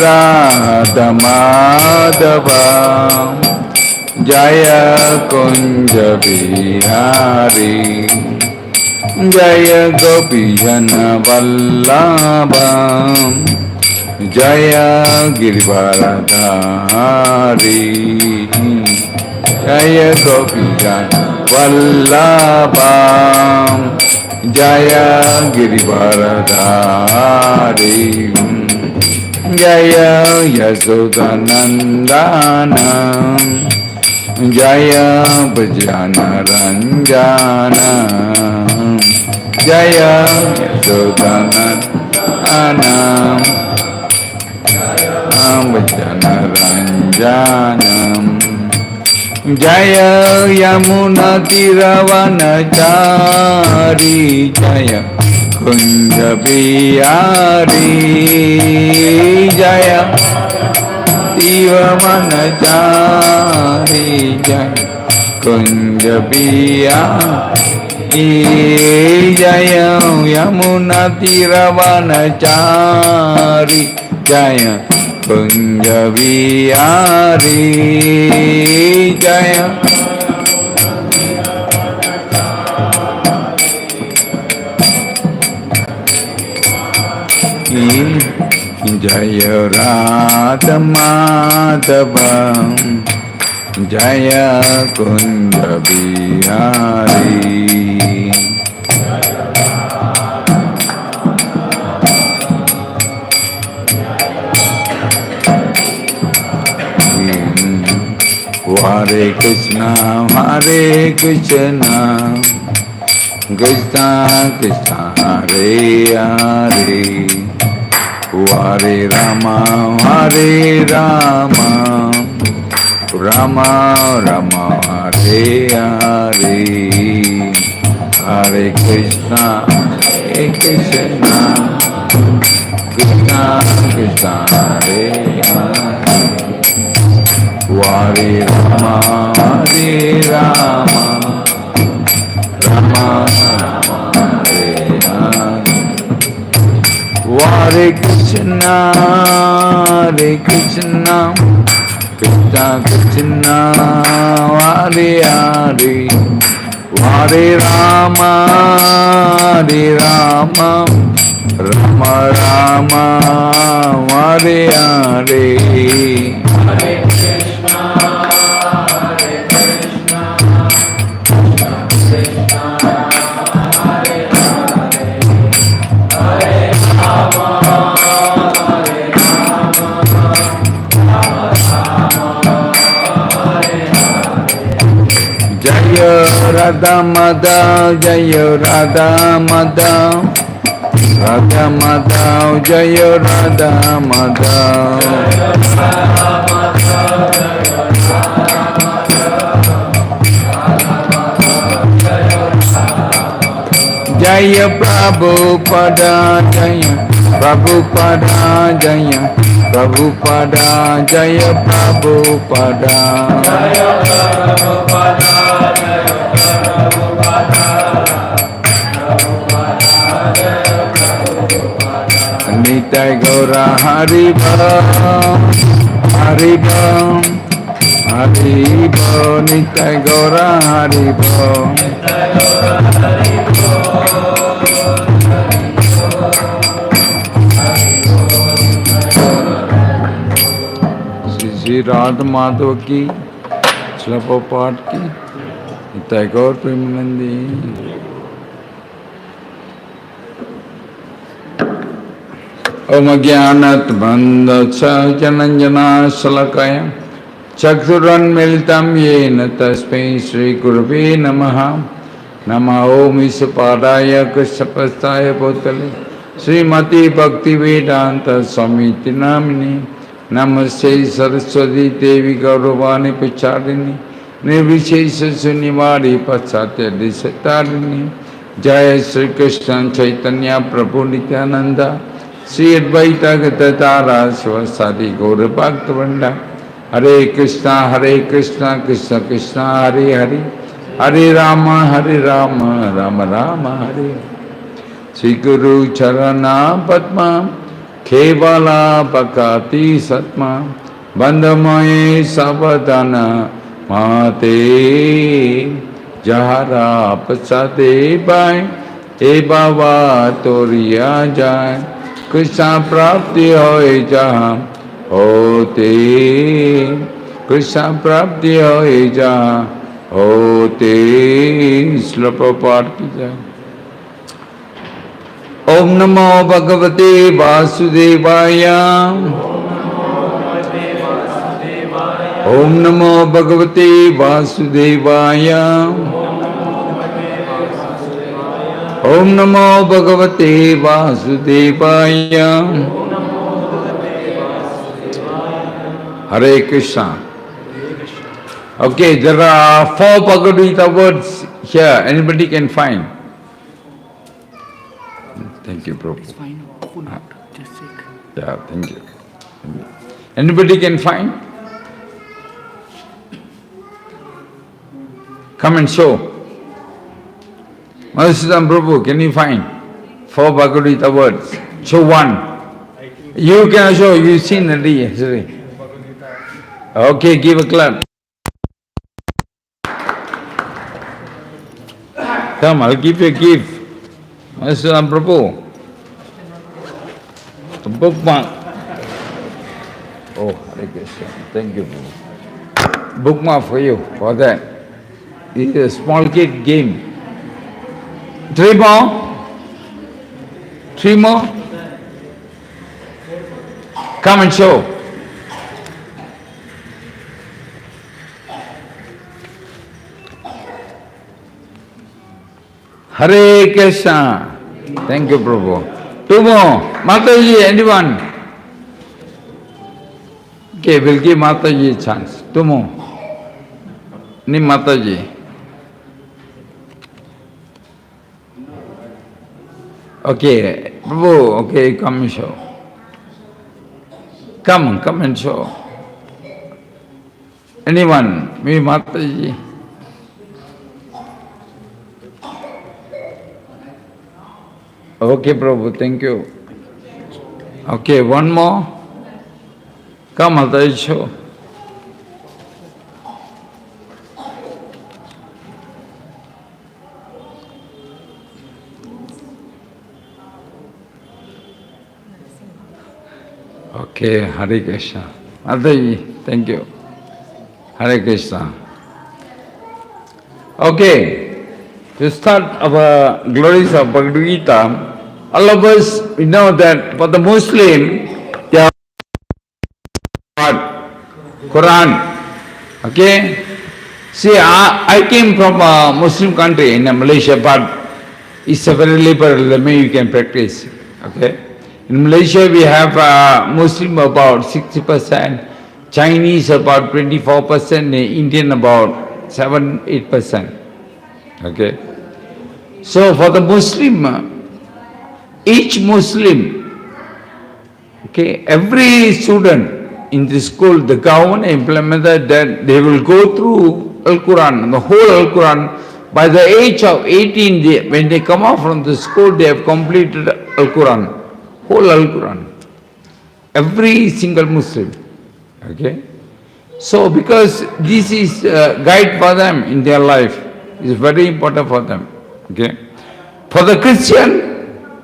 Radha Madhava Jaya Kunja Bihari Jaya Gopijana Vallabha Jaya Girivardhari Jaya Gopijana Vallabha Jaya Girivardhari Jaya Yasodhanandana Jaya Bhajana Ranjana Jaya Yasodhanandana Bhajana Ranjana Jaya Yamuna Tiravanachari Jaya Kunja Bihari Jaya Tivamanachari Jaya Kunja Bihari Jaya Yamuna Tiravanachari Jaya Kunja Bihari Jaya Jaya Radha Madhava Jaya Kunja Bihari Hare Krishna Krishna Krishna Hare Hare Hare Rama Rama Rama Hare Hare Hare Krishna Krishna Krishna Hare Hare Hare Rama Rama Hare Hare Hare Krishna Krishna Krishna Hare Hare Hare Rama Rama Rama Hare Hare Hare Krishna Radha Madhav Jaya Radha Madhav Radha Madhav Jaya Radha Madhav Jaya Prabhupada Jaya Prabhupada Jaya Prabhupada Jaya Prabhupada Jaya Prabhupada Nitai Gaura Hari Bam Hari Bam Hari Bam Nitai Gaura Hari Bam Shri Radha Madhava ki Shlapa Path ki Nitai Gaur Premanandi Om Jnanat Bandha Jananjana Salakaya Chaksuran Militam Yena Tasmai Shri Gurave Namaha Nama Om Isapadaya Krishapastaya Bhutale Srimati Bhakti Vedanta Samiti Namini Namaste Saraswati Devi Gauravani Pacharini Nirvishesha Sunivari Patsatya Disatarini Jaya Sri Krishna Chaitanya Prabhu Nityananda Sri Advaita Gatatara Svasadi Gaura Bhaktavanda Hare Krishna Krishna Krishna Hare Hare Hare Rama Rama Rama Hare Sri Guru Charana Padma Kevala Pakati Satma Bandhamaye Sabadana Mate Jahara Pasade Bai Ebava Toriya Jai Krishna Prapti Hoye Jaha Hote Krishna Prapti Hoye Jaha Hote Slapapad Ki Jai. Om Namo Bhagavate Vasudevaya. Om Namo Bhagavate Vasudevaya. Om Namo Bhagavate Vasudevaya. Hare Krishna. Okay, there are 4 Bhagavad Gita words here. Anybody can find. Thank you, Prabhu. It's fine. Full out. Just check. Yeah, thank you. Anybody can find? Come and show. Madhusudan Prabhu, can you find 4 Bhagavad Gita words? Show one. You can show, you've seen already yesterday. Okay, give a clap. Come, I'll give you a gift. Madhusudan Prabhu. A bookmark. Oh, Hare Krishna. Thank you, Prabhu. Bookmark for you, for that. This is a small kid game. 3 more? 3 more? Come and show. Hare Krishna. Thank you, Prabhu. 2 more. Mataji, anyone? Okay, we'll give Mataji a chance. 2 more. Ni Mataji. Okay, Prabhu, okay, come and show. Come and show. Anyone? Me, Mataji. Okay, Prabhu, thank you. Okay, 1 more. Come, Mataji, show. Okay, Hare Krishna. Mataji, thank you. Hare Krishna. Okay, to start our glories of Bhagavad Gita, all of us, we know that for the Muslim, they have Quran. Okay? See, I came from a Muslim country in Malaysia, but it's a very liberal, the way you can practice. Okay? In Malaysia, we have Muslim about 60%, Chinese about 24%, Indian about 7-8%. Okay? So for the Muslim, each Muslim, okay, every student in the school, the government implemented that they will go through Al-Quran, the whole Al-Quran. By the age of 18, when they come out from the school, they have completed Al-Quran, whole Al-Quran. Every single Muslim. Okay? So because this is a guide for them in their life, it's very important for them. Okay? For the Christian,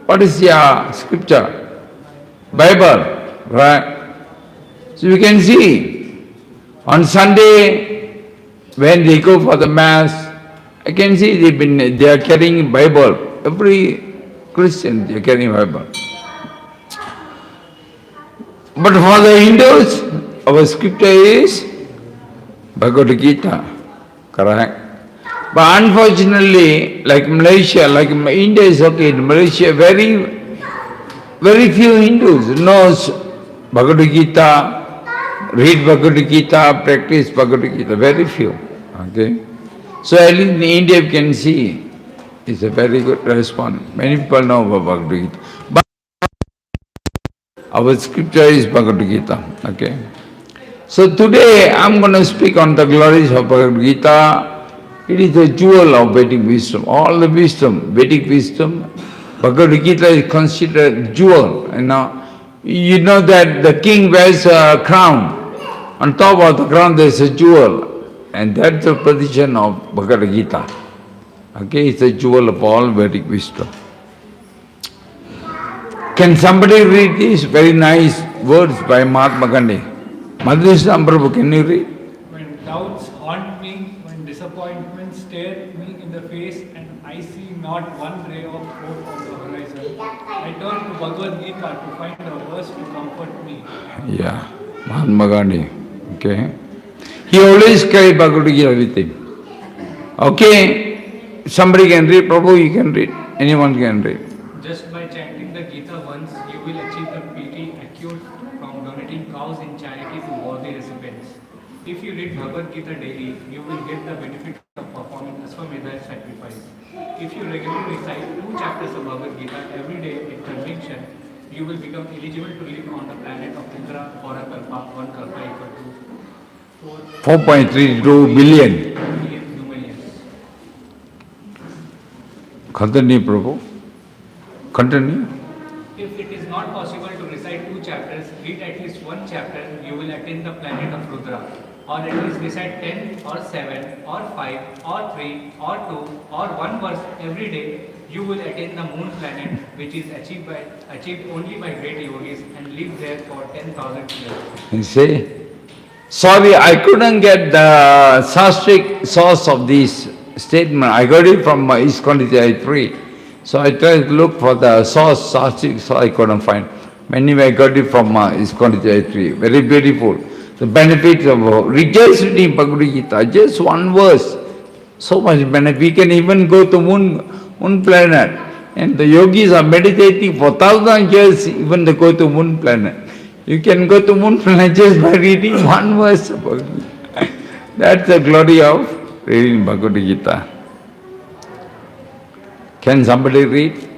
what is your scripture? Bible, right? So you can see, on Sunday, when they go for the Mass, I can see they are carrying Bible. Every Christian, they are carrying Bible. But for the Hindus, our scripture is Bhagavad Gita, correct? But unfortunately, like Malaysia, like India is okay, in Malaysia, very few Hindus knows Bhagavad Gita, read Bhagavad Gita, practice Bhagavad Gita, very few. Okay? So at least in India you can see, it's a very good response. Many people know about Bhagavad Gita. But our scripture is Bhagavad Gita. Okay? So today I'm going to speak on the glories of Bhagavad Gita. It is the jewel of Vedic wisdom. All the wisdom, Vedic wisdom, Bhagavad Gita is considered jewel, you know. You know that the king wears a crown. On top of the crown there is a jewel. And that's the position of Bhagavad Gita. Okay, it's a jewel of all Vedic wisdom. Can somebody read these very nice words by Mahatma Gandhi? Madhusam Prabhu, can you read? When doubts haunt me, when disappointments stare me in the face, and I see not one ray of hope on the horizon, I turn to Bhagavad Gita to find a verse to comfort me. Yeah, Mahatma Gandhi. Okay. He always carried Bhagavad Gita with him. Okay. Somebody can read, Prabhu, you can read. Anyone can read. Just by chanting the Gita once, you will achieve the piety acute from donating cows in charity to worthy recipients. If you read Bhagavad Gita daily, you will get the benefit of performing Aswamedha sacrifice. If you regularly recite 2 chapters of Bhagavad Gita every day in conviction, you will become eligible to live on the planet of Indra for a kalpa. 1 kalpa equal to 4.32 billion. human years. Continue, Prabhu. Continue. If it is not possible to recite 2 chapters, read at least 1 chapter, you will attain the planet of Rudra. Or at least recite 10 or 7 or 5 or 3 or 2 or 1 verse every day, you will attain the moon planet, which is achieved only by great yogis, and live there for 10,000 years. You see? Sorry, I couldn't get the sastric source of this statement. I got it from ISKCON 3. So I tried to look for the source, sastric, so I couldn't find. Anyway, I got it from ISKCON 3. Very beautiful. The benefits of just reading Bhagavad Gita, just 1 verse. So much benefit. We can even go to moon planet. And the yogis are meditating for 1,000 years, even they go to moon planet. You can go to moon planet just by reading 1 verse of Bhagavad Gita. That's the glory of reading Bhagavad Gita. Can somebody read?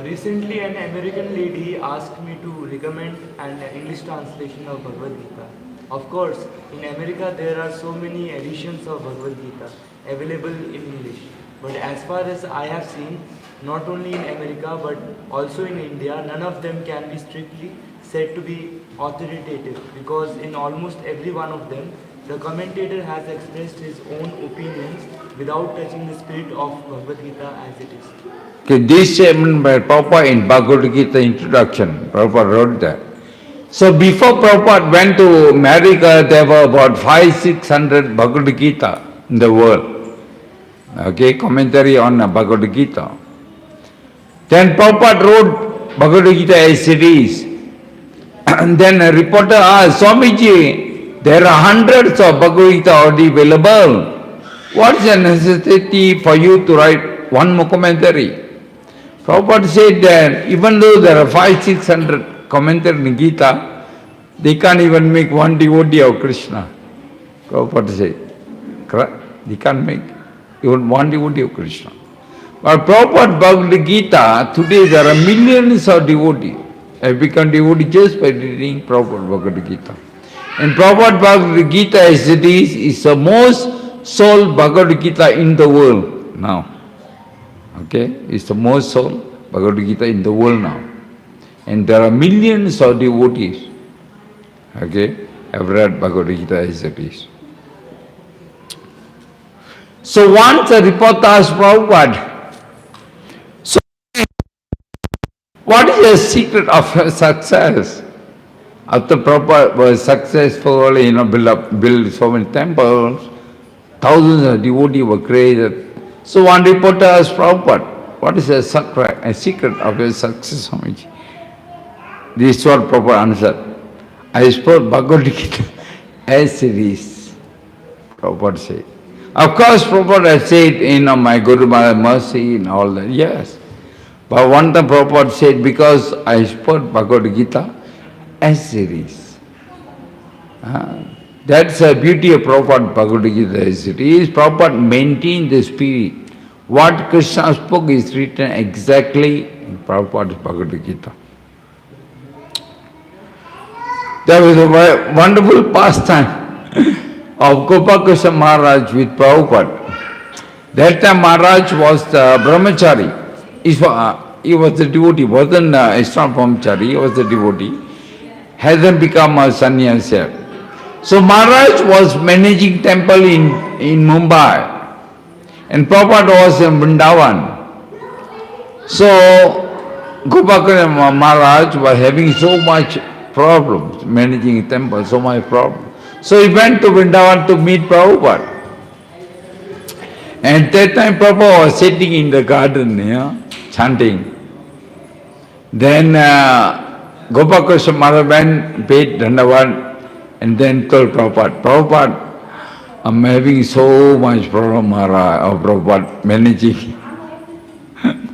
Recently, an American lady asked me to recommend an English translation of Bhagavad Gita. Of course, in America there are so many editions of Bhagavad Gita available in English. But as far as I have seen, not only in America but also in India, none of them can be strictly said to be authoritative, because in almost every one of them, the commentator has expressed his own opinions without touching the spirit of Bhagavad Gita as it is. Okay, this statement by Prabhupada in Bhagavad Gita introduction, Prabhupada wrote that. So before Prabhupada went to America, there were about 500-600 Bhagavad Gita in the world. Okay, commentary on Bhagavad Gita. Then Prabhupada wrote Bhagavad Gita as it is. And then a reporter asked, Swamiji, there are hundreds of Bhagavad Gita already available. What's the necessity for you to write one more commentary? Prabhupada said that even though there are 500-600 commentaries in Gita, they can't even make one devotee of Krishna. Prabhupada said, correct? They can't make even one devotee of Krishna. But Prabhupada Bhagavad Gita, today there are millions of devotees. Have become devotee just by reading Prabhupada Bhagavad Gita. And Prabhupada Bhagavad Gita as it is the most sold Bhagavad Gita in the world now. Okay, it's the most sold Bhagavad Gita in the world now. And there are millions of devotees, okay, have read Bhagavad Gita as it is. So once a reporter asked Prabhupada, so what is the secret of your success? After Prabhupada was successful, build so many temples, thousands of devotees were created. So one reporter asked Prabhupada, what is the secret of your success, Swamiji? This is what Prabhupada answered. I spoke Bhagavad Gita as it is, Prabhupada said. Of course, Prabhupada said, my Guru Maharaj mercy and all that, yes. But one time Prabhupada said, because I spoke Bhagavad Gita as it is. That's the beauty of Prabhupada Bhagavad Gita as it is. Prabhupada maintained the spirit. What Krishna spoke is written exactly in Prabhupada's Bhagavad Gita. There was a wonderful pastime of Gopal Krishna Maharaj with Prabhupada. That time Maharaj was the brahmachari. He was the devotee, wasn't it's not brahmachari, he was the devotee. Hasn't become a sannyasi. So Maharaj was managing temple in Mumbai. And Prabhupada was in Vrindavan. So Gopakara Maharaj was having so much problems, managing temple, so much problem. So he went to Vrindavan to meet Prabhupada. And at that time Prabhupada was sitting in the garden, chanting. Then Gopakara Maharaj went, paid Dandavat, and then told Prabhupada, Prabhupada, I'm having so much problem, Maharaj, or Prabhupada, managing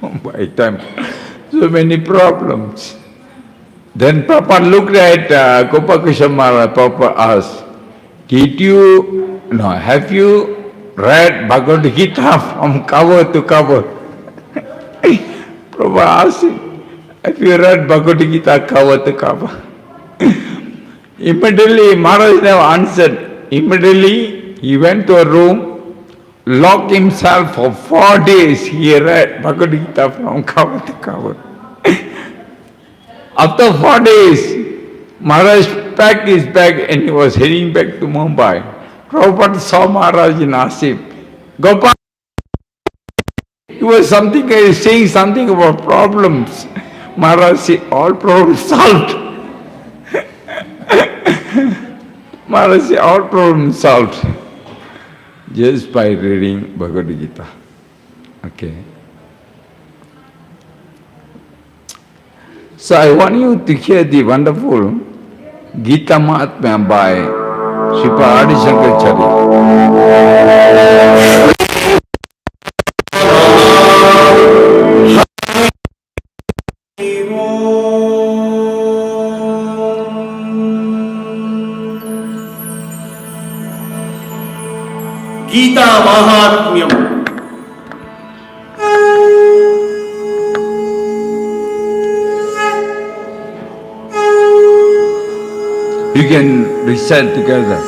Mumbai temple. So many problems. Then Prabhupada looked at Gopakara Maharaj. Prabhupada asked, have you read Bhagavad Gita from cover to cover? Prabhupada asked him, have you read Bhagavad Gita cover to cover? Immediately Maharaj never answered. Immediately he went to a room, locked himself for 4 days. He read Bhagavad Gita from cover to cover. After 4 days, Maharaj packed his bag and he was heading back to Mumbai. Prabhupada saw Maharaj in Asif. Gopal, he was saying something about problems. Maharaj said, all problems solved. Maharaj said, all problems solved. Just by reading Bhagavad Gita. Okay. So I want you to hear the wonderful Gita Mahatmya by Sripad Adi Shankaracharya. Gita Mahatmyam. You can recite together.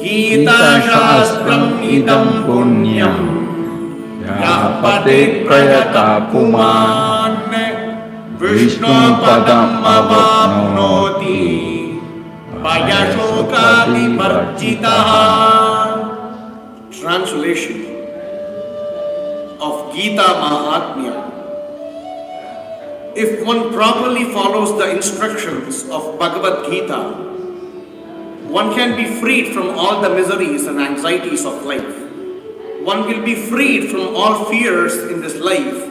Gita Shastram idam punyam yapate prayata puman Vishnu padam avapnoti payashokati varjitaha. Translation of Gita Mahatmya. If one properly follows the instructions of Bhagavad Gita, one can be freed from all the miseries and anxieties of life. One will be freed from all fears in this life,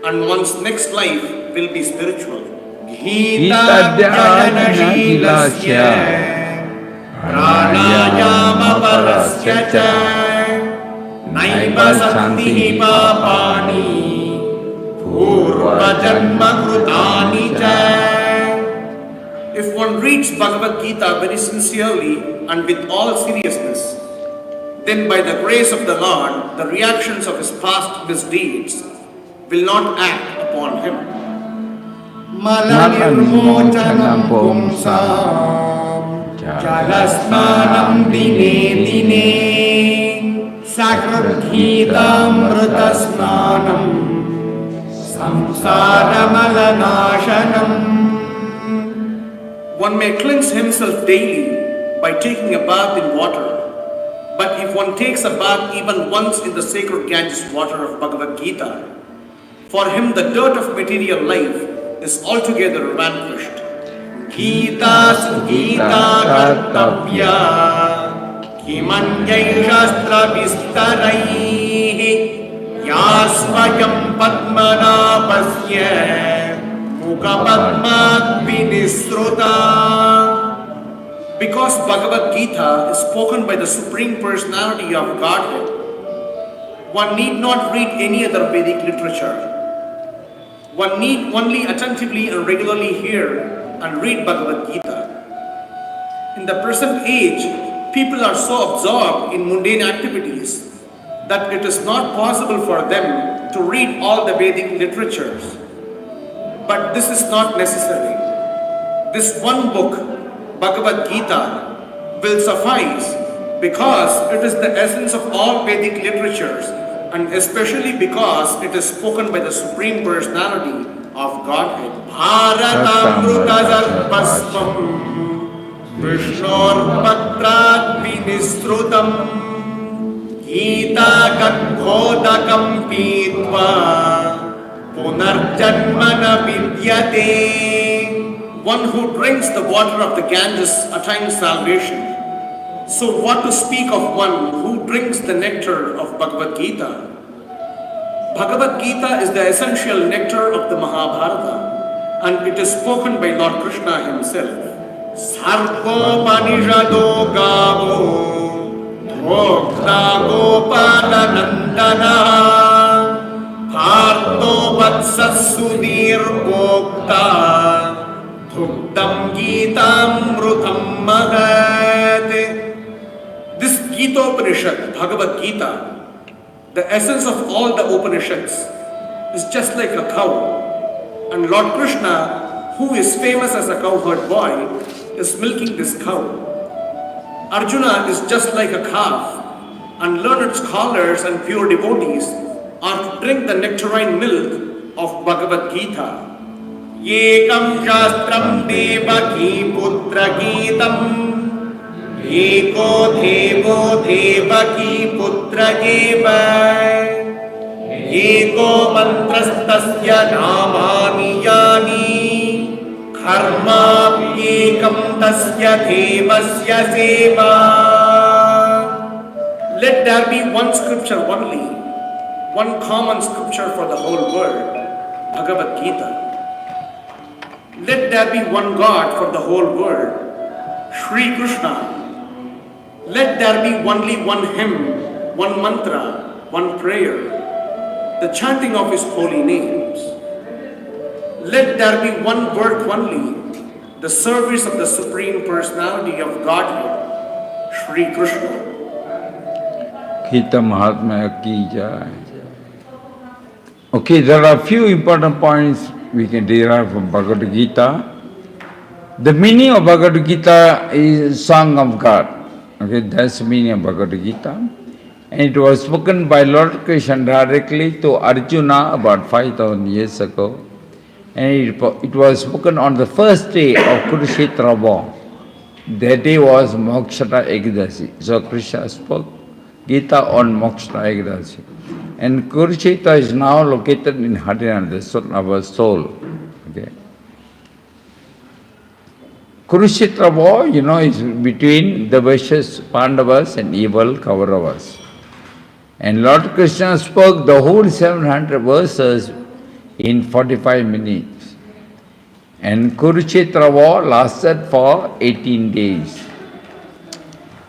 and one's next life will be spiritual. Gita Dhyanashilasya Pranayama Parasya Cha Naiva Santi Papani Purva Janma Krutani Cha. If one reads Bhagavad Gita very sincerely and with all seriousness, then by the grace of the Lord, the reactions of his past misdeeds will not act upon him. Malanirmochanam pumsam jalasnanam dine dine sakrathitamritasnanam samsaramalanashanam. One may cleanse himself daily by taking a bath in water. But if one takes a bath even once in the sacred Ganges water of Bhagavad Gita, for him the dirt of material life is altogether vanquished. Gita Sugita Kartavya Kimanyai Shastra Vistaraihi Yasvayam Padmanabhasya Mukha Padmat Vinisruta. Because Bhagavad Gita is spoken by the Supreme Personality of Godhead, one need not read any other Vedic literature. One need only attentively and regularly hear and read Bhagavad Gita. In the present age, people are so absorbed in mundane activities that it is not possible for them to read all the Vedic literatures. But this is not necessary. This one book, Bhagavad Gita will suffice, because it is the essence of all Vedic literatures, and especially because it is spoken by the Supreme Personality of Godhead. Bharatamrutazarpasvam Vishnor Ministrutam Gita Katkodakam Pitva Punarjanmana Vidyate. One who drinks the water of the Ganges attains salvation. So what to speak of one who drinks the nectar of Bhagavad Gita? Bhagavad Gita is the essential nectar of the Mahabharata, and it is spoken by Lord Krishna himself. Sarvopanishado gavo dhokta gopalanandana bharto vatsasudir bhokta dhuktam gitamrutam mahat. This Gita Upanishad, Bhagavad Gita, the essence of all the Upanishads, is just like a cow. And Lord Krishna, who is famous as a cowherd boy, is milking this cow. Arjuna is just like a calf, and learned scholars and pure devotees are to drink the nectarine milk of Bhagavad Gita. Yekam shastram devaki putra gitam Eko devo devaki putra eva Eko mantrastasya namani yani Karma ekam tasya devasya seva. Let there be one scripture only, one common scripture for the whole world, Bhagavad Gita. Let there be one God for the whole world, Shri Krishna. Let there be only one hymn, one mantra, one prayer, the chanting of His holy names. Let there be one work only, the service of the Supreme Personality of Godhead, Shri Krishna. Gita Mahatma ki jai. Okay, there are a few important points we can derive from Bhagavad Gita. The meaning of Bhagavad Gita is Song of God. Okay, that's the meaning of Bhagavad Gita. And it was spoken by Lord Krishna directly to Arjuna about 5,000 years ago. And it was spoken on the first day of Kurukshetra war. That day was Mokshata Ekadasi. So Krishna spoke Gita on Mokshata Ekadasi. And Kurukshetra is now located in Haryana, the soul of our soul. Okay. Kurukshetra war, is between the vicious Pandavas and evil Kauravas. And Lord Krishna spoke the whole 700 verses in 45 minutes. And Kurukshetra war lasted for 18 days.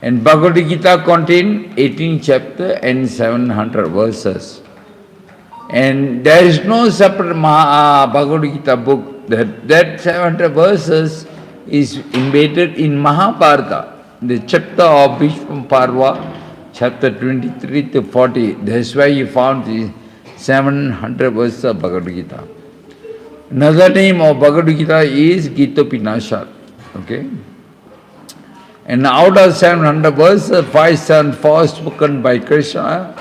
And Bhagavad Gita contained 18 chapters and 700 verses. And there is no separate Bhagavad Gita book. That 700 verses is embedded in Mahabharata, the chapter of Bhishma Parva, chapter 23 to 40. That's why you found the 700 verses of Bhagavad Gita. Another name of Bhagavad Gita is Gita Pinashad. Okay? And out of 700 verses, 574 spoken by Krishna,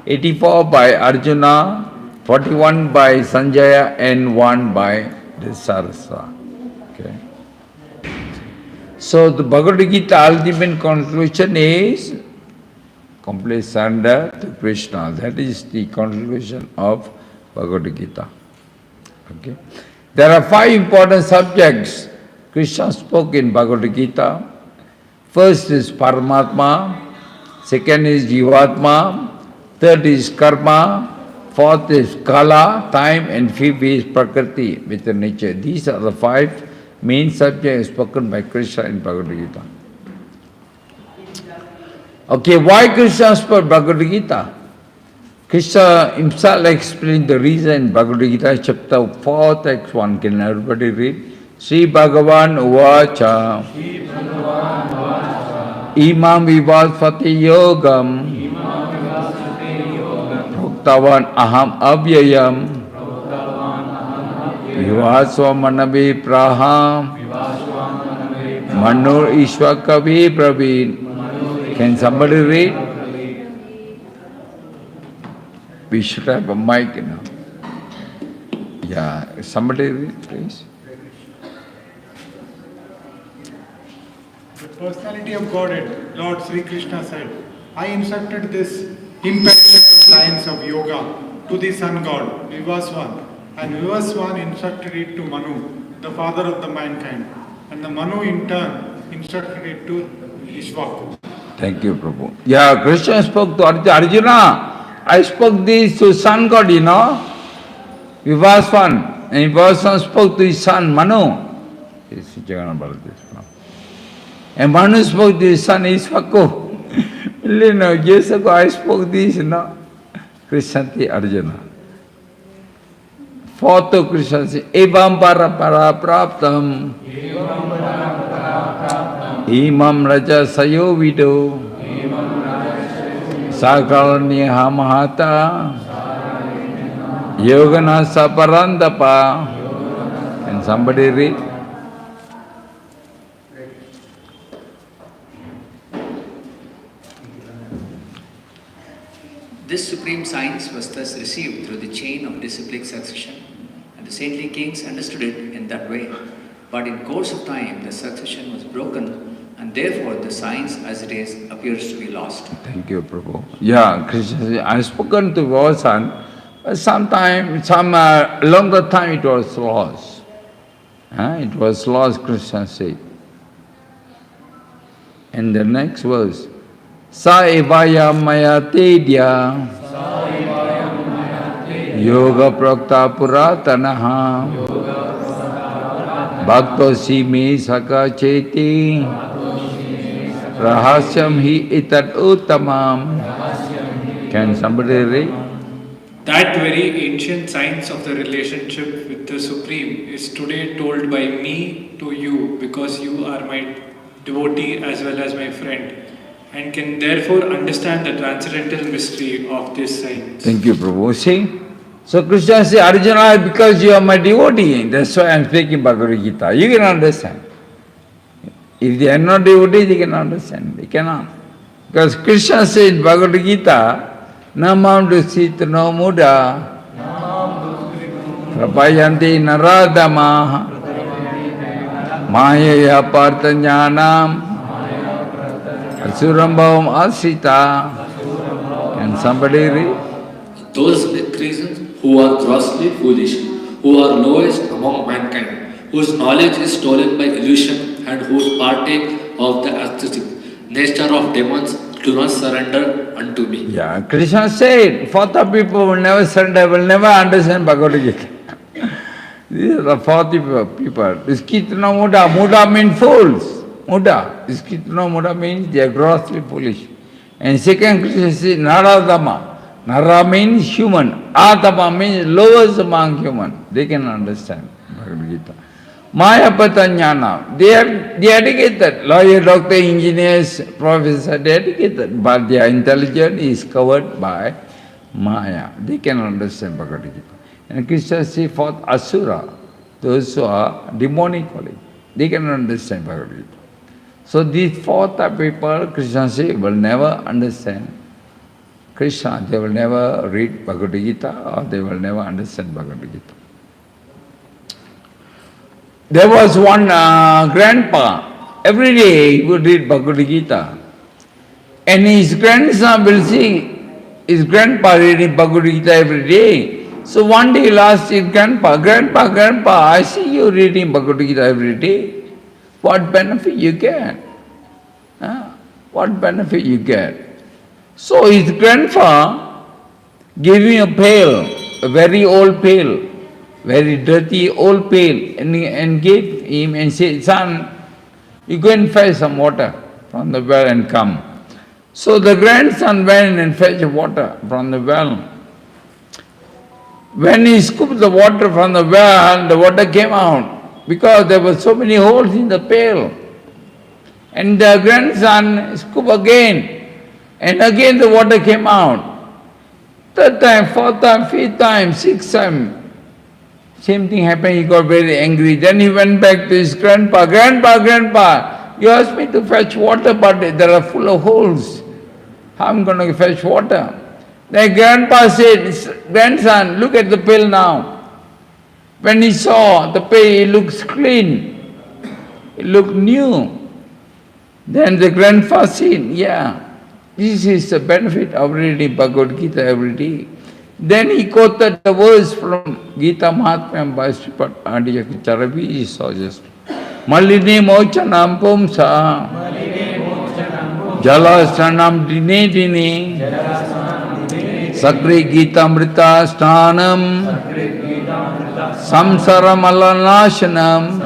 84 by Arjuna, 41 by Sanjaya, and 1 by Drisarasa. Okay. So the Bhagavad Gita ultimate conclusion is complete surrender to Krishna. That is the conclusion of Bhagavad Gita. Okay. There are 5 important subjects Krishna spoke in Bhagavad Gita. First is Paramatma, second is Jivatma, third is Karma, fourth is Kala, time, and fifth is Prakriti, with the nature. These are the 5 main subjects spoken by Krishna in Bhagavad Gita. Okay, why Krishna spoke Bhagavad Gita? Krishna himself explained the reason in Bhagavad Gita, chapter 4, text 1. Can everybody read? Sri Bhagavan Uvacha Imam Vivasvati Yogam Bhuktavan Aham Avyayam Vivasva Manavi Praham Manur Ishwakavi Praveen. Can somebody read? We should have a mic, Yeah, somebody read, please. The personality of Godhead, Lord Sri Krishna said, I instructed this imperishable science of yoga to the sun god, Vivaswan, and Vivaswan instructed it to Manu, the father of the mankind, and the Manu in turn instructed it to Ishwak. Thank you, Prabhu. Yeah, Krishna spoke to Arjuna. I spoke this to sun god, Vivaswan. And Vivaswan spoke to his son, Manu. And Manu spoke to his son, Ishwako. Years ago I spoke this, Krishna to Arjuna. Fourth to Krishna says, Evam para praptam. Imam raja sayo vido. Sakaraniha mahata. Yogana saparandapa. Can somebody read? This supreme science was thus received through the chain of disciplic succession, and the saintly kings understood it in that way. But in course of time, the succession was broken, and therefore the science as it is appears to be lost. Thank you, Prabhu. Yeah, Krishna said, I have spoken to Vasan, but longer time it was lost. It was lost, Krishna said. And the next verse, Sa evaya maya tedya yoga prakta puratanaha bhakto si me saka cheti rahasyam hi itat uttamam. Can somebody read? That very ancient science of the relationship with the Supreme is today told by me to you because you are my devotee as well as my friend, and can therefore understand the transcendental mystery of this science. Thank you, Prabhu. See? So Krishna says, Arjuna, because you are my devotee, that's why I am speaking Bhagavad Gita. You can understand. If they are not devotees, they cannot understand. They cannot. Because Krishna says in Bhagavad Gita, Namam dusitano muda prapayanti naradamaha mayaya parthanyanam asurambhavam asita. Can somebody read? Those citizens who are grossly foolish, who are lowest among mankind, whose knowledge is stolen by illusion and who partake of the aesthetic nature of demons, do not surrender unto me. Yeah, Krishna said, fourth people will never surrender, will never understand Bhagavad Gita. These are the fourth people. This Kitana Muda. Muda means fools. Muda. This Kitana Muda means they are grossly foolish. And second, Krishna says, Naradama. Nara means human. Adama means lowest among human. They can understand Bhagavad Gita. Maya Patanyana. They are educated. Lawyer, doctor, engineers, professor, they are educated. But their intelligence is covered by Maya. They can understand Bhagavad Gita. And Krishna says fourth Asura. Those who are demonically. They can understand Bhagavad Gita. So these fourth people, Krishna says, will never understand Krishna. They will never read Bhagavad Gita or they will never understand Bhagavad Gita. There was one grandpa, every day he would read Bhagavad Gita. And his grandson will see his grandpa reading Bhagavad Gita every day. So one day he'll ask his grandpa, Grandpa, I see you reading Bhagavad Gita every day. What benefit you get? What benefit you get? So his grandpa gave him a pail, a very old pail, very dirty old pail, and gave him and said, son, you go and fetch some water from the well and come. So the grandson went and fetched water from the well. When he scooped the water from the well, the water came out because there were so many holes in the pail. And the grandson scooped again, and again the water came out. Third time, fourth time, fifth time, sixth time. Same thing happened, he got very angry. Then he went back to his grandpa, Grandpa, You asked me to fetch water, but there are full of holes. How am I going to fetch water? Then grandpa said, grandson, look at the pail now. When he saw the pail, it looks clean. It looked new. Then the grandfather said, yeah, this is the benefit of reading Bhagavad Gita every day. Then he quoted the verse from Gita Mahatmya by Sripat Adiyakacharavi, he saw just. Malini mochanam pumsa, jalasanam dine dine, sakri Gita amrita sthanam, samsara malanashanam.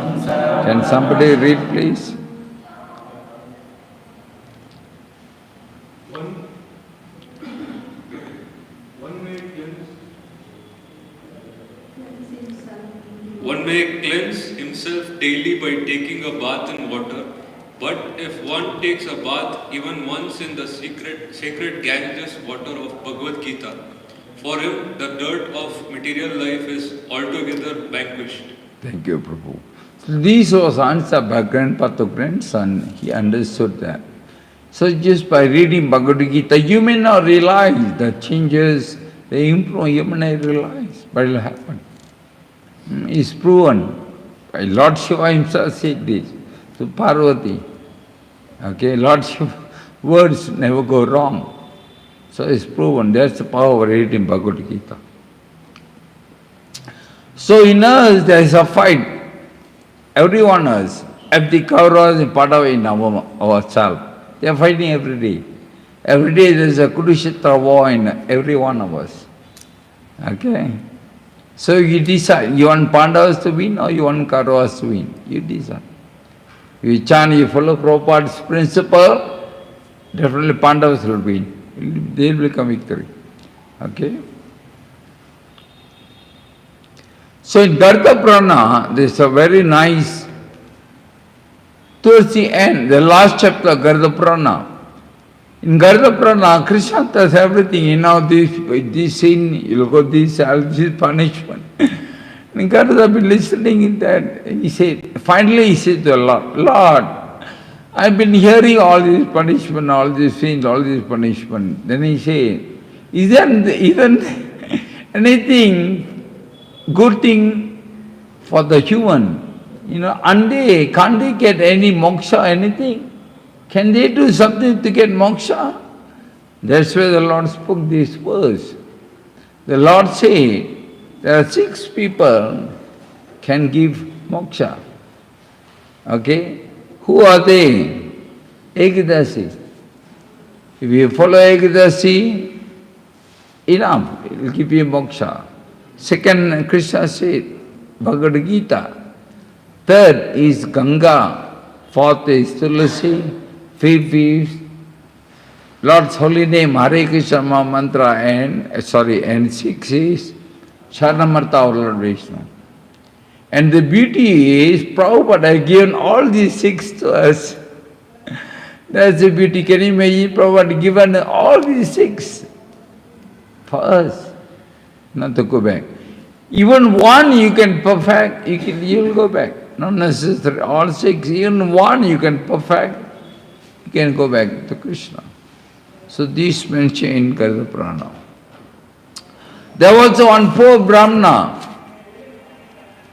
Can somebody read, please? One may cleanse himself daily by taking a bath in water, but if one takes a bath even once in the sacred Ganges water of Bhagavad Gita, for him the dirt of material life is altogether vanquished. Thank you, Prabhu. So this was answered by grandpa to grandson. He understood that. So just by reading Bhagavad Gita, you may not realize the changes, the improvement, you may not realize, but it will happen. It's proven. By Lord Shiva himself said this to Parvati. Okay, Lord Shiva, words never go wrong. So it's proven. That's the power of reading Bhagavad Gita. So in us there is a fight. Everyone else, if the Kauravas is part of in ourselves, they are fighting every day. Every day there is a Kurukshetra war in every one of us. Okay? So you decide, you want Pandavas to win or you want Kauravas to win? You decide. You chant, you follow Prabhupada's principle, definitely Pandavas will win. They will become victory. Okay? So in Garga Purana, there is a very nice, towards the end, the last chapter of Garga Purana. In Garga Purana, Krishna does everything. You know, this sin, you'll go this punishment. And Garga has been listening in that. He said, finally he said to the Lord, I've been hearing all this punishment, all these sins, all this punishment. Then he said, isn't anything good thing for the human? You know, can't they get any moksha, anything? Can they do something to get moksha? That's why the Lord spoke this verse. The Lord said, there are 6 people can give moksha. Okay? Who are they? Ekadasi. If you follow Ekadasi, enough, it will give you moksha. Second, Krishna said, Bhagavad Gita. Third is Ganga. Fourth is Tulasi. Fifth is Lord's holy name, Hare Krishna mantra, and 6 is Sharamartha of Lord Vishnu. And the beauty is, Prabhupada has given all these 6 to us. That's the beauty. Can you imagine Prabhupada given all these 6 for us? Not to go back. Even one you can perfect, you'll go back. Not necessarily all 6, even one you can perfect, you can go back to Krishna. So this mentioned in Garga Purana. There was one poor Brahmana.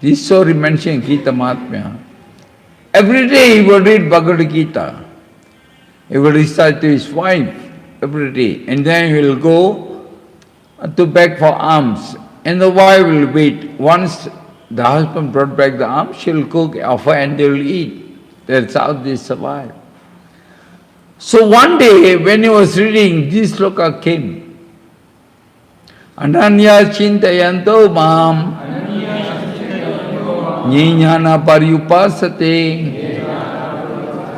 This story mentioned in Gita Mahatmya. Every day he would read Bhagavad Gita. He would recite to his wife every day. And then he will go to beg for alms. And the wife will wait. Once the husband brought back the alms, she will cook, offer, and they will eat. That's how they survive. So one day when he was reading, this sloka came. Ananya chintayanto mam jnana paryupasate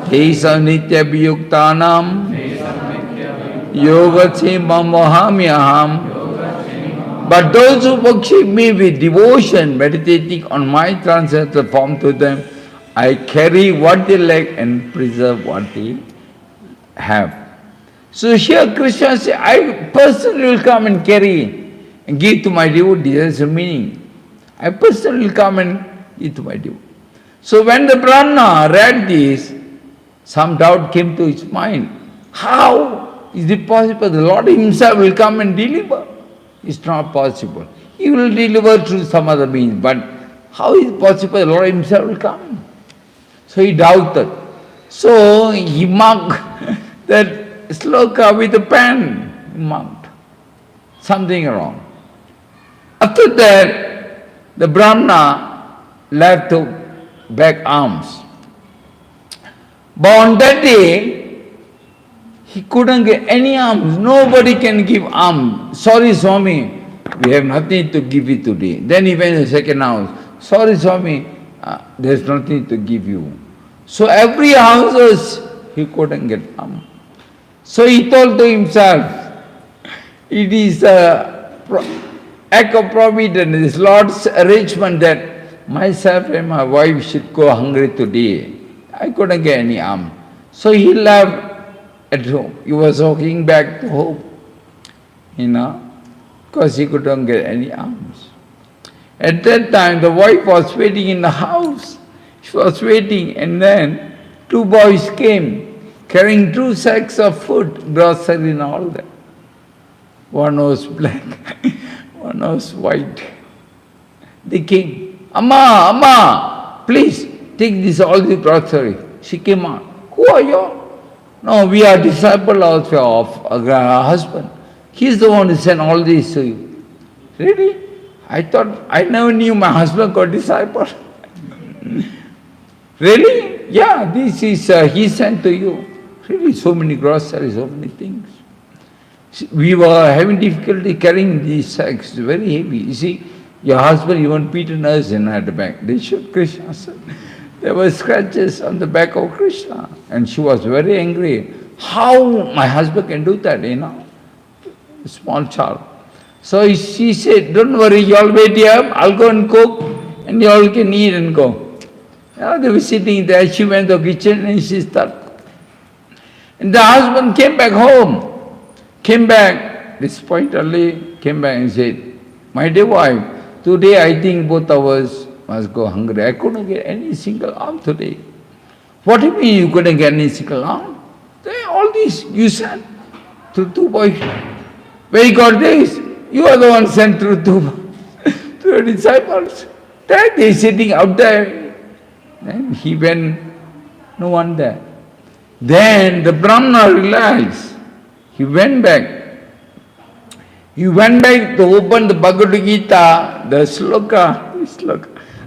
tesa nitya viyuktanam yogatse mamohamyaham. But those who worship me with devotion, meditating on my transcendental form to them, I carry what they lack and preserve what they have. So here Krishna says, I personally will come and carry and give to my devotee. That's the meaning. I personally will come and give to my devotee. So when the Brahmana read this, Some doubt came to his mind. How is it possible? The Lord himself will come and deliver. It's not possible. He will deliver through some other means, but how is it possible the Lord himself will come? So he doubted. So he marked that sloka with a pen. He marked. Something wrong. After that, the Brahmana left to beg alms. But on that day, he couldn't get any alms. Nobody can give alms. Sorry, Swami, we have nothing to give you today. Then he went to the second house. Sorry, Swami, there's nothing to give you. So every house he couldn't get alms. So he told to himself, it is act of providence, this Lord's arrangement that myself and my wife should go hungry today. I couldn't get any alms. So he left at home. He was walking back to home, because he couldn't get any alms. At that time, the wife was waiting in the house. She was waiting, and then two boys came, carrying 2 sacks of food, grocery and all that. One was black, one was white. They came, Amma, please take this all the grocery. She came out. Who are you? No, we are disciples also of a husband. He is the one who sent all this to you. Really? I thought, I never knew my husband got disciple. Really? Yeah, this is, he sent to you. Really, so many groceries, so many things. We were having difficulty carrying these sacks, very heavy. You see, your husband even beaten us in at the back. They showed Krishna. There were scratches on the back of Krishna. And she was very angry. How my husband can do that, A small child. So she said, don't worry, you all wait here, I'll go and cook, and you all can eat and go. They were sitting there, she went to the kitchen and she started. And the husband came back home. Came back, disappointedly, came back and said, my dear wife, today I think both of us must go hungry. I couldn't get any single alms today. What do you mean you couldn't get any single alms? All this you sent through 2 boys. Where you got this? You are the one sent through 2 disciples. They sitting out there. Then he went, no one there. Then the Brahmana realized. He went back. He went back to open the Bhagavad Gita, the sloka.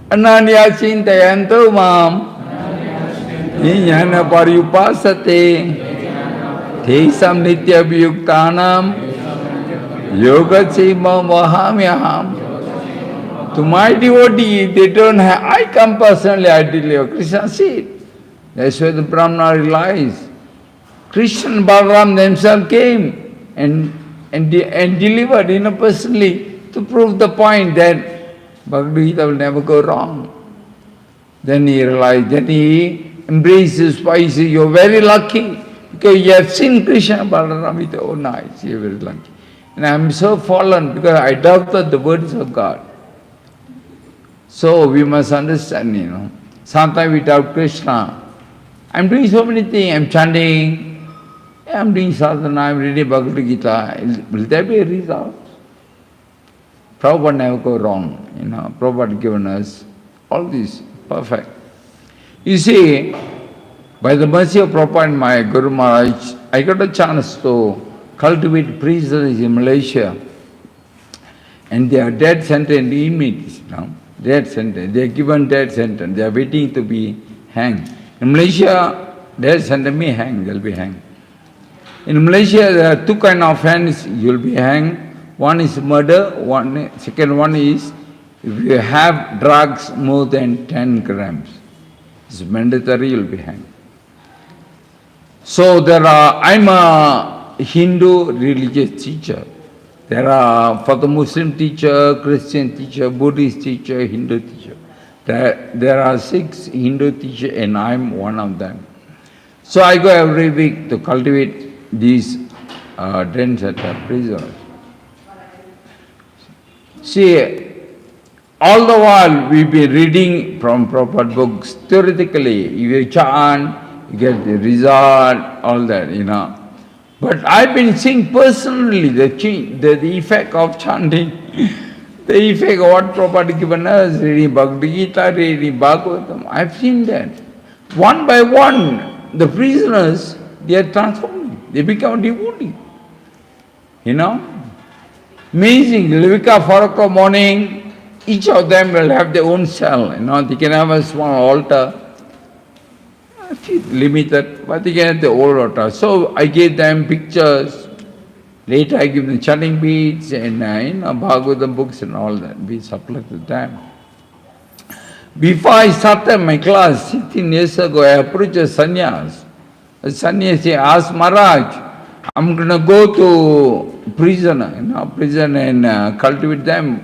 Ananya chintayanto mam jnana paryupasate tesam nitya viyuktanam yoga chima vahamyaham. To my devotee, they don't have, I come personally, I deliver. Krishna said. That's why the Brahmana realized. Krishna and Balaram themselves came and delivered personally to prove the point that Bhagavad Gita will never go wrong. Then he realized, then he embraced his spice. You're very lucky because you have seen Krishna and Balaram with your own eyes. You're very lucky. And I'm so fallen because I doubted the words of God. So we must understand, sometimes we doubt Krishna. I'm doing so many things, I'm chanting, I'm doing sadhana, I'm reading Bhagavad Gita. Will there be a result? Prabhupada never go wrong. Prabhupada given us all this perfect. You see, by the mercy of Prabhupada and my Guru Maharaj, I got a chance to cultivate prisoners in Malaysia. And they are death sentence inmates now. Death sentence. They are given death sentence. They are waiting to be hanged. In Malaysia, death sentence may hang, they'll be hanged. In Malaysia, there are 2 kinds of offense you'll be hanged. One is murder, second one is if you have drugs more than 10 grams. It's mandatory, you'll be hanged. So I'm a Hindu religious teacher. There are, for the Muslim teacher, Christian teacher, Buddhist teacher, Hindu teacher. There are 6 Hindu teachers and I'm one of them. So I go every week to cultivate these dens at the prisoners. See, all the while we be reading from Prabhupada books, theoretically, if you chant, you get the result, all that. But I've been seeing personally the effect of chanting, the effect of what Prabhupada given us, reading Bhagavad Gita, reading Bhagavatam. I've seen that. One by one, the prisoners, they are transforming. They become devotee. Amazing. They wake up 4 o'clock morning, each of them will have their own cell. They can have a small altar. Limited, but they can have the old altar. So I gave them pictures. Later I give them chanting beads and Bhagavatam books and all that. We supplied to them. Before I started my class 16 years ago, I approached a sannyas. A sannyasi asked Maharaj, I'm going to go to prison and cultivate them.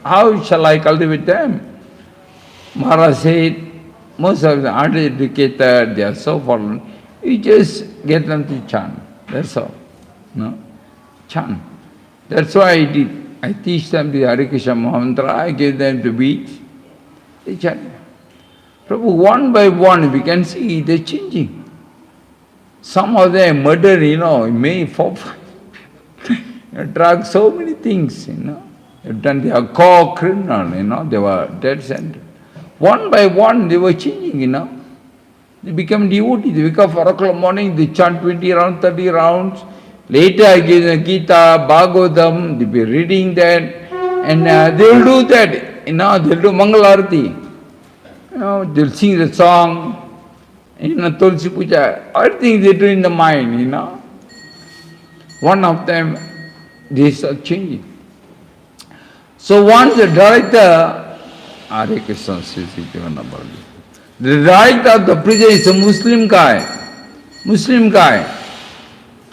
How shall I cultivate them? Maharaj said, most of them aren't educated, they are so fallen. You just get them to chant. That's all. Chant. That's why I did. I teach them the Hare Krishna mantra, I give them the beads. They chant. Prabhu, one by one we can see they're changing. Some of them murder, may for drug, so many things, They've done, they are co-criminal, they were dead center. One by one they were changing, They become devotees. They wake up 4 o'clock morning, they chant 20 rounds, 30 rounds. Later I give them Gita, Bhagavatam, they'll be reading that. And they'll do that, they'll do Mangalarati. They'll sing the song, Tulsi Puja, everything they do in the mind, One of them, they start changing. So once the director, Hare Krishna, the director of the prison is a Muslim guy.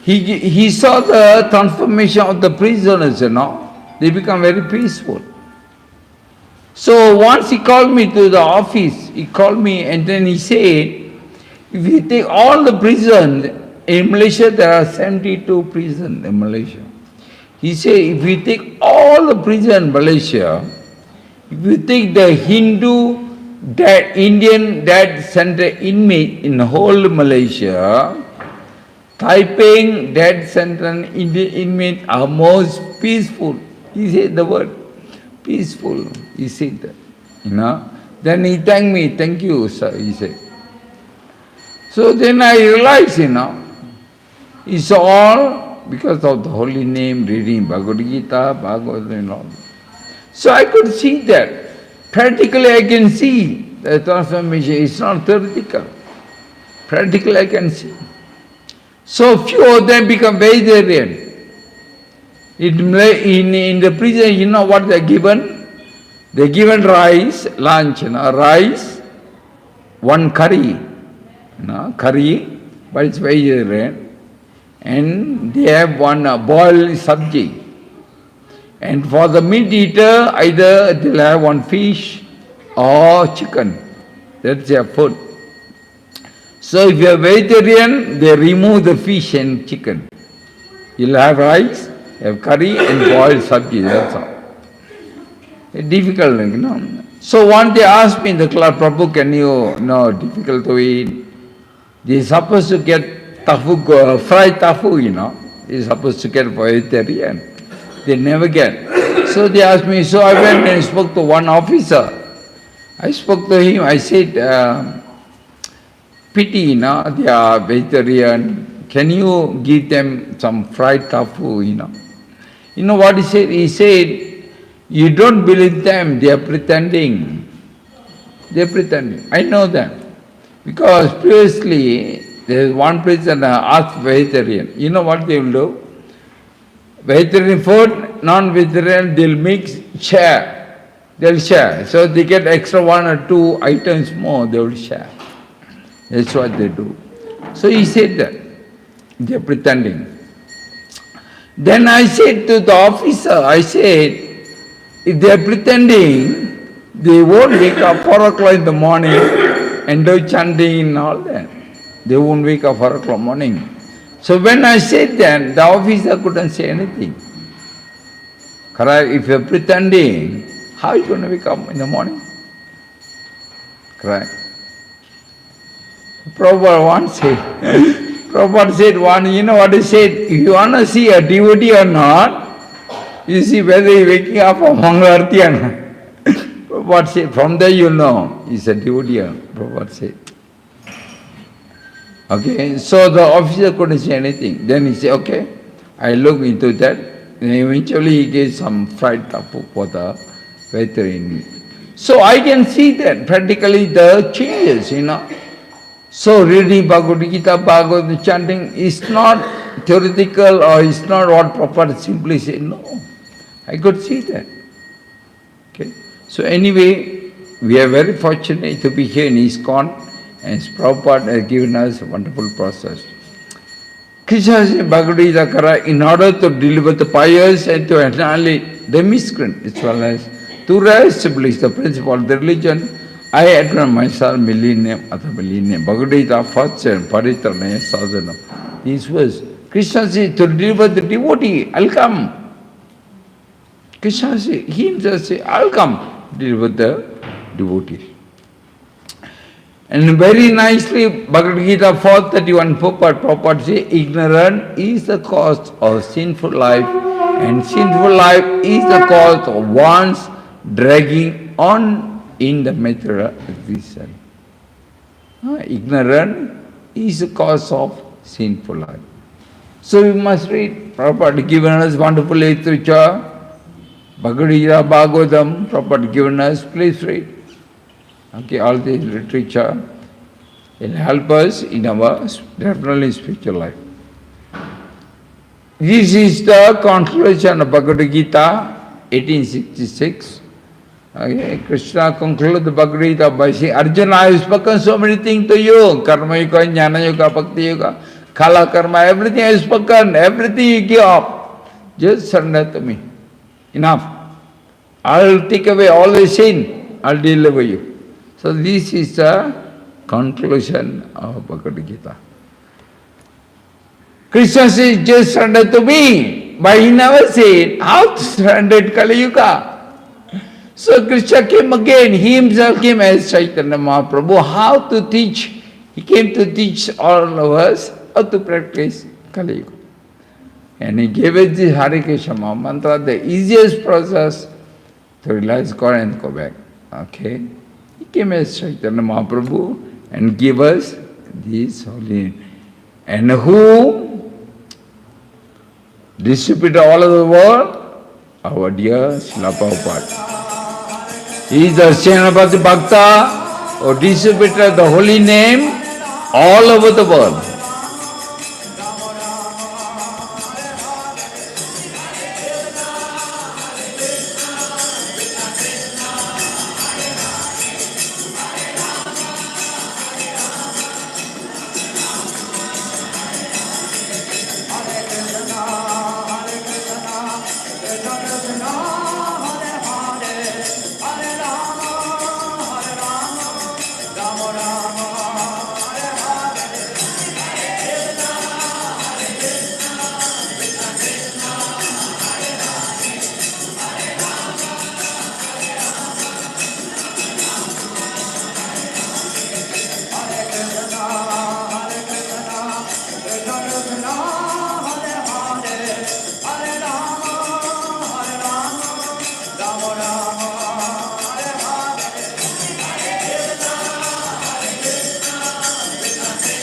He saw the transformation of the prisoners, They become very peaceful. So once he called me to the office, and then he said, if you take all the prisons, in Malaysia there are 72 prisons in Malaysia. He said, if you take all the prisons in Malaysia, if you take the Hindu, Indian dead center inmate in whole Malaysia, Taiping dead center Indian inmate are most peaceful. He said the word peaceful. He said that. Then he thanked me, thank you, sir, he said. So then I realized, it's all because of the holy name, reading Bhagavad Gita, Bhagavad and all. So I could see that. Practically I can see the transformation. It's not theoretical. Practically I can see. So few of them become vegetarian. In the prison, what they're given? They're given rice, lunch, rice, one curry. Curry, but it's vegetarian. And they have one boiled sabji. And for the meat eater, either they'll have one fish or chicken. That's their food. So if you're vegetarian, they remove the fish and chicken. You'll have rice, have curry and boiled sabji, that's all. It's difficult, So one day asked me in the class, Prabhu, can you, difficult to eat. They're supposed to get tofu, fried tofu, They're supposed to get vegetarian. They never get. So they asked me, so I went and spoke to one officer. I spoke to him, I said, pity, they are vegetarian. Can you give them some fried tofu, You know what he said? He said, you don't believe them, they are pretending. They are pretending. I know them. Because previously, there is one prisoner asked vegetarian. You know what they will do? Vegetarian food, non-vegetarian, they'll mix, share. They'll share. So they get extra 1 or 2 items more, they will share. That's what they do. So he said that. They're pretending. Then I said to the officer, I said, if they're pretending, they won't wake up 4 o'clock in the morning and do chanting and all that. They won't wake up 4 o'clock morning. So when I said that, the officer couldn't say anything. Correct? If you're pretending, how are you going to wake up in the morning? Correct? Prabhupada once said, Prabhupada said one, you know what he said? If you want to see a devotee or not, you see whether he waking up or Mangalarti or not. Prabhupada said, from there you know he's a devotee. Prabhupada said. Okay, so the officer couldn't say anything. Then he said, okay, I look into that. And eventually he gave some fried tapu for the vegetarian. So I can see that practically the changes, So reading Bhagavad Gita, Bhagavad chanting is not theoretical or is not what Prabhupada simply said. No, I could see that. Okay. So anyway, we are very fortunate to be here in ISKCON, and Prabhupada has given us a wonderful process. Krishna said Bhagavad Gita, in order to deliver the pious and to annihilate the miscreant, as well as to re-establish the principle of the religion, I admire myself millennium after millennium. Bhagavad Gita first and Paritranaya Sadhanam. This was Krishna said to deliver the devotee, I'll come. Krishna said, he himself said, I'll come deliver the devotee. And very nicely, Bhagavad Gita 4:31, Prabhupada says, ignorance is the cause of sinful life, and sinful life is the cause of one's dragging on in the material existence. Ignorance is the cause of sinful life. So we must read. Prabhupada given us wonderful literature, Bhagavad Gita, Bhagavatam, Prabhupada given us, please read. Okay, all this literature will help us in our definitely spiritual life. This is the conclusion of Bhagavad Gita, 1866. Okay, Krishna concluded the Bhagavad Gita by saying, Arjuna, I have spoken so many things to you. Karma Yoga, Jnana Yoga, Bhakti Yoga, Kala Karma, everything I have spoken, everything you give up. Just surrender to me. Enough. I'll take away all the sin. I'll deliver you. So this is the conclusion of Bhagavad Gita. Krishna says, just surrender to me. But he never said, how to surrender to Kali Yuga. So Krishna came again. He himself came as Chaitanya Mahaprabhu. How to teach? He came to teach all of us how to practice Kali Yuga. And he gave us this Hare Krishna Maha Mantra, the easiest process to realize God and go back. Okay? He came as Chaitanya Mahaprabhu and gave us this holy. And who distributed all over the world? Our dear Srila Prabhupada. He is the Senapati Bhakta who distributed the holy name all over the world.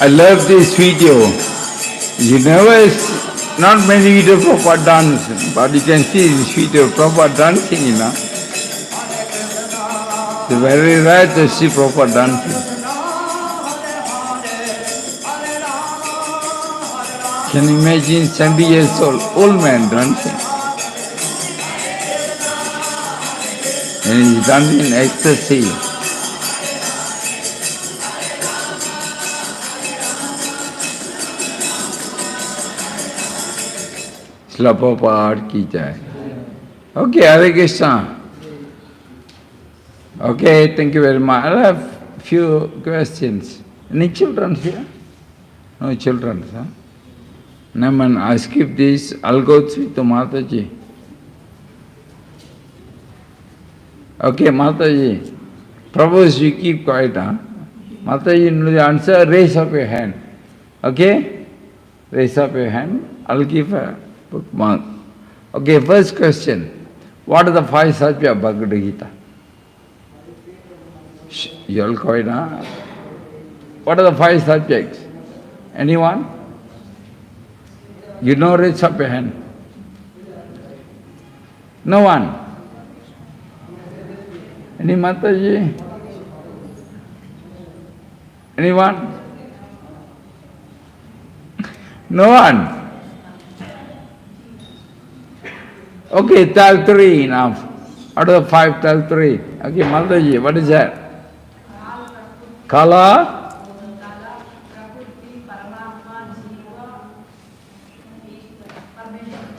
I love this video. You never, not many videos of Prabhupada dance, but you can see this video of Prabhupada dancing, It's very rare to see Prabhupada dancing. Can you imagine 70 years old man dancing? And he's dancing in ecstasy. Srila Prabhupada ki jai. Okay, Hare Krishna. Okay, thank you very much. I have few questions. Any children here? No children, huh? No, man, I skip this. I'll go through to Mataji. Okay, Mataji. Prabhu, you keep quiet, huh? Mataji knows the answer, raise up your hand. Okay? Raise up your hand. I'll give a bookmark. Okay, first question. What are the 5 subjects of Bhagavad Gita? You all quiet, huh? What are the 5 subjects? Anyone? You know, raise up your hand. No one? Any Mataji? Anyone? No one? Okay, tell 3 enough. Out of the 5, tell 3. Okay, Mataji, what is that? Kala?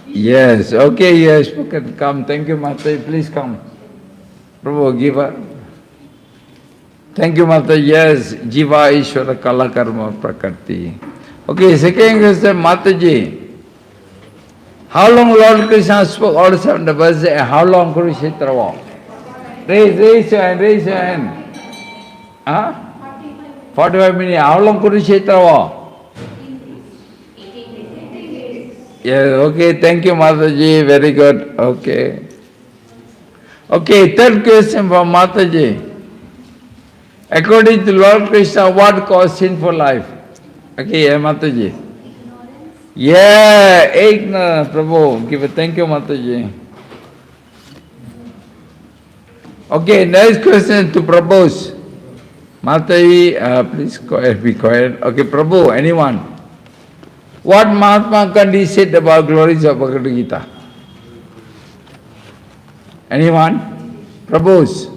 Yes, okay, yes, spoken. Come, thank you, Mataji, please come. Prabhu, give her. Thank you, Mataji, yes, Jiva Ishvara Kala Karma Prakriti. Okay, second question, Mataji. How long Lord Krishna spoke all 7 verses and how long Kurukshetra war? Raise your hand, raise your hand. Huh? 45 minutes. How long Kurukshetra war? Yes, okay, thank you Mataji, very good, okay. Okay, third question from Mataji. According to Lord Krishna, what caused sinful life? Okay, Mataji. Yeah, ignorance, Prabhu, give it, thank you Mataji. Okay, next question to Prabhu's. Mataji, please be quiet. Okay, Prabhu, anyone? What Mahatma Gandhi said about glories of Bhagavad Gita? Anyone? Prabhu's?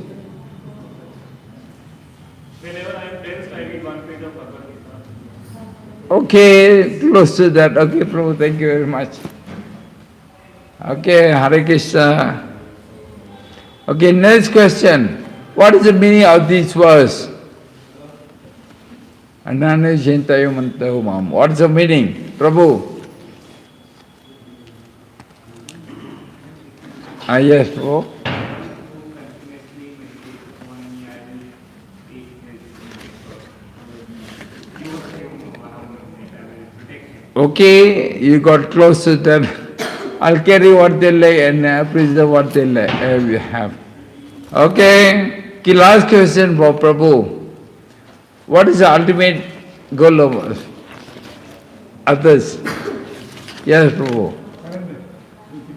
Whenever I am tensed, I read 1 page of Bhagavad Gita. Okay, close to that. Okay, Prabhu, thank you very much. Okay, Hare Krishna. Okay, next question. What is the meaning of this verse? Ananya Shintayo Mantayo Mam. What is the meaning? Prabhu? Yes, Prabhu. Okay, you got close to that. I'll carry what they lay and preserve what they have. Okay, last question for Prabhu. What is the ultimate goal of others? Yes, Prabhu.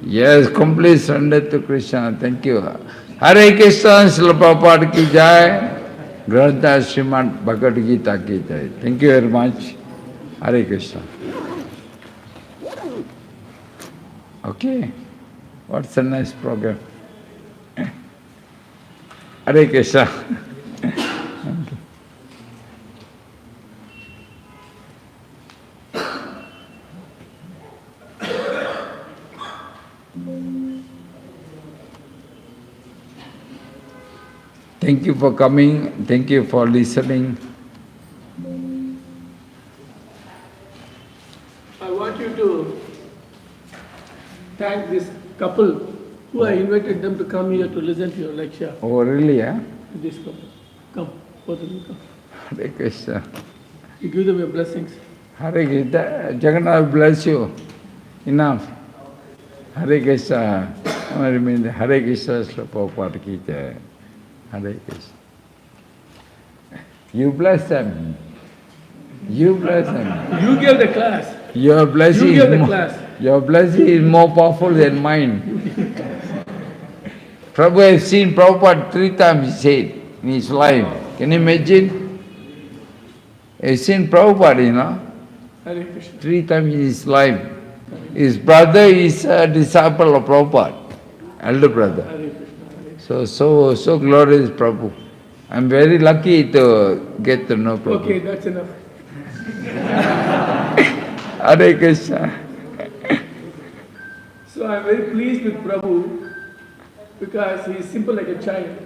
Yes, complete surrender to Krishna. Thank you. Hare Krishna, Srila Prabhupada ki jai. Grantha Srimad Bhagavad Gita ki jai. Thank you very much. Hare Krishna. Okay. What's a nice program? Hare Krishna. Thank you for coming. Thank you for listening. I want you to thank this couple who I invited them to come here to listen to your lecture. Oh, really? Yeah? This couple. Come, both of you come. Hare Krishna. You give them your blessings. Hare Krishna. Jagannath bless you. Enough. Hare Krishna. Hare Krishna, Srila Prabhupada ki jai. Hare Krishna. You bless them. You bless them. You gave the class. Your blessing, You gave the class. Your blessing is more powerful than mine. Prabhu has seen Prabhupada 3 times, he said, in his life. Can you imagine? He has seen Prabhupada, you know, Hare Krishna. 3 times in his life. His brother is a disciple of Prabhupada, elder brother. Hare Krishna. So glorious Prabhu. I'm very lucky to get to know Prabhu. Okay, that's enough. Hare Krishna. So I'm very pleased with Prabhu because he is simple like a child.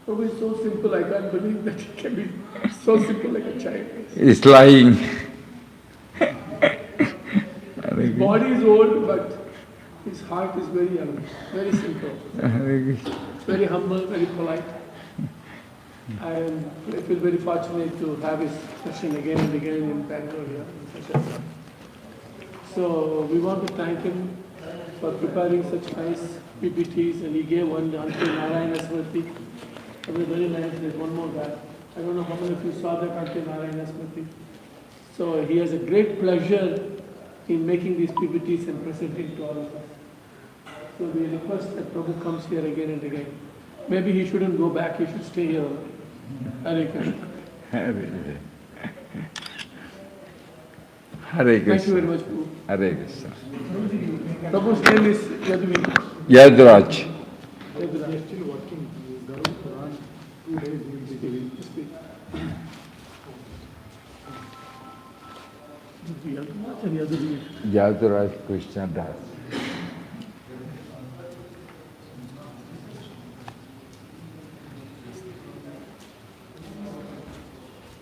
Prabhu is so simple, I can't believe that he can be so simple like a child. He's lying. His body is old, but his heart is very young, very simple. Hare Krishna. Very humble, very polite. I feel very fortunate to have his session again and again in Bangalore here. So we want to thank him for preparing such nice PPTs, and he gave one unto Narayana Smriti. It was very nice. There's one more guy. I don't know how many of you saw that unto Narayana Smriti. So he has a great pleasure in making these PPTs and presenting to all of us. So we request that Prabhu comes here again and again. Maybe he shouldn't go back, he should stay here. Hare Krishna. Hare Hare Krishna. Thank you very much, Prabhu. Hare Krishna. Prabhu's name is Yaduraj. Yaduraj. Yaduraj. Still working. Quran, 2 days he will speak. Yaduraj and Yaduraj. Yaduraj Krishna Das.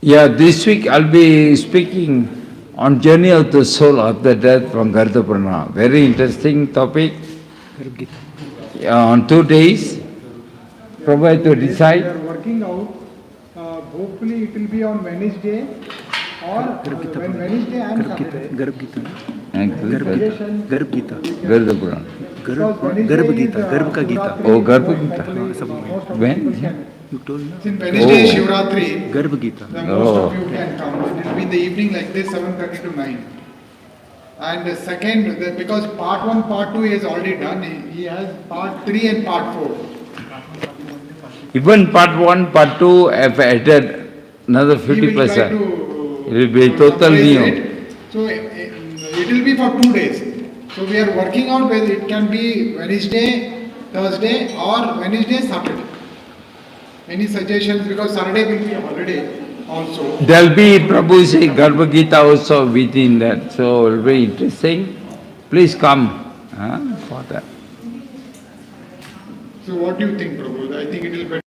Yeah, this week I'll be speaking on journey of the soul after death from Gardapurna. Very interesting topic. On 2 days, Prabhu had to decide. We are working out. Hopefully it will be on Wednesday or when Wednesday and Saturday. Garb Gita. Gardapurna. Garb Gita. Garb ka Gita. Oh, Garb Gita. When? You told me. Since Wednesday Shivratri, Garb Gita. most of you can come. It will be in the evening like this, 7:30 to 9. And the second, because part 1, part 2 is already done, he has part 3 and part 4. Even part 1, part 2 have added another 50%. It will be total new. So it will be for 2 days. So we are working out whether it can be Wednesday, Thursday or Wednesday, Saturday. Any suggestions? Because Saturday will be a holiday also. There'll be, Prabhu say, Garbha Gita also within that. So it will be interesting. Please come for that. So what do you think, Prabhu? I think it will be